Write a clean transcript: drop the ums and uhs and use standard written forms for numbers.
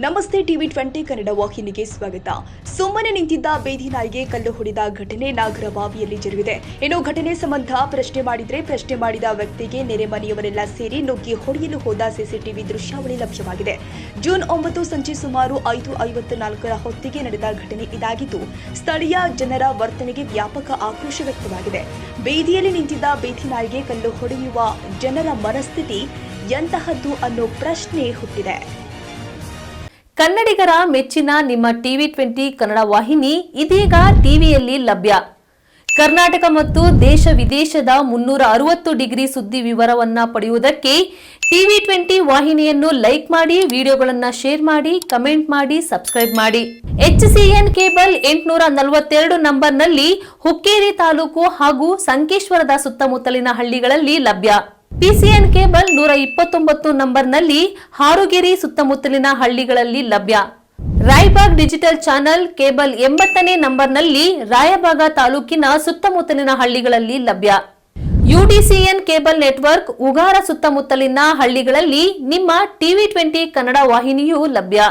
ನಮಸ್ತೆ ಟಿವಿ 20 ಕನ್ನಡ ವಾಹಿನಿಗೆ ಸ್ವಾಗತ. ಸುಮ್ಮನೆ ನಿಂತಿದ್ದ ಬೀದಿ ನಾಯಿಗೆ ಕಲ್ಲು ಹೊಡೆದ ಘಟನೆ ನಾಗರಬಾವಿಯಲ್ಲಿ ಜರುಗಿದೆ. ಇನ್ನು ಘಟನೆ ಸಂಬಂಧ ಪ್ರಶ್ನೆ ಮಾಡಿದ ವ್ಯಕ್ತಿಗೆ ನೆರೆ ಮನೆಯವರೆಲ್ಲ ಸೇರಿ ನುಗ್ಗಿ ಹೊಡೆಯಲು ಹೋದ ಸಿಸಿಟಿವಿ ದೃಶ್ಯಾವಳಿ ಲಭ್ಯವಾಗಿದೆ. ಜೂನ್ 9 ಸಂಜೆ ಸುಮಾರು 5:54 ಹೊತ್ತಿಗೆ ನಡೆದ ಘಟನೆ ಇದಾಗಿದ್ದು, ಸ್ಥಳೀಯ ಜನರ ವರ್ತನೆಗೆ ವ್ಯಾಪಕ ಆಕ್ರೋಶ ವ್ಯಕ್ತವಾಗಿದೆ. ಬೀದಿಯಲ್ಲಿ ನಿಂತಿದ್ದ ಬೀದಿ ನಾಯಿಗೆ ಕಲ್ಲು ಹೊಡೆಯುವ ಜನರ ಮನಸ್ಥಿತಿ ಎಂತಹದ್ದು ಅನ್ನೋ ಪ್ರಶ್ನೆ ಹುಟ್ಟಿದೆ. ಕನ್ನಡಿಗರ ಮೆಚ್ಚಿನ ನಿಮ್ಮ ಟಿವಿ 20 ಕನ್ನಡ ವಾಹಿನಿ ಇದೀಗ ಟಿವಿಯಲ್ಲಿ ಲಭ್ಯ. ಕರ್ನಾಟಕ ಮತ್ತು ದೇಶ ವಿದೇಶದ 360 ಡಿಗ್ರಿ ಸುದ್ದಿ ವಿವರವನ್ನ ಪಡೆಯುವುದಕ್ಕೆ ಟಿವಿ 20 ವಾಹಿನಿಯನ್ನು ಲೈಕ್ ಮಾಡಿ, ವಿಡಿಯೋಗಳನ್ನು ಶೇರ್ ಮಾಡಿ, ಕಮೆಂಟ್ ಮಾಡಿ, ಸಬ್ಸ್ಕ್ರೈಬ್ ಮಾಡಿ. HCN ಕೇಬಲ್ 842 ನಂಬರ್ನಲ್ಲಿ ಹುಕ್ಕೇರಿ ತಾಲೂಕು ಹಾಗೂ ಸಂಕೇಶ್ವರದ ಸುತ್ತಮುತ್ತಲಿನ ಹಳ್ಳಿಗಳಲ್ಲಿ ಲಭ್ಯ. PCN ಕೇಬಲ್ 129 ನಂಬರ್ನಲ್ಲಿ ಹಾರುಗೆರೆ ಸುತ್ತಮುತ್ತಲಿನ ಹಳ್ಳಿಗಳಲ್ಲಿ ಲಭ್ಯ. ರಾಯಬಾಗ್ ಡಿಜಿಟಲ್ ಚಾನೆಲ್ ಕೇಬಲ್ 80ನೇ ನಂಬರ್ನಲ್ಲಿ ರಾಯಬಾಗ ತಾಲೂಕಿನ ಸುತ್ತಮುತ್ತಲಿನ ಹಳ್ಳಿಗಳಲ್ಲಿ ಲಭ್ಯ. UDCN ಕೇಬಲ್ ನೆಟ್ವರ್ಕ್ ಉಗಾರ ಸುತ್ತಮುತ್ತಲಿನ ಹಳ್ಳಿಗಳಲ್ಲಿ ನಿಮ್ಮ ಟಿವಿ 20 ಕನ್ನಡ ವಾಹಿನಿಯೂ ಲಭ್ಯ.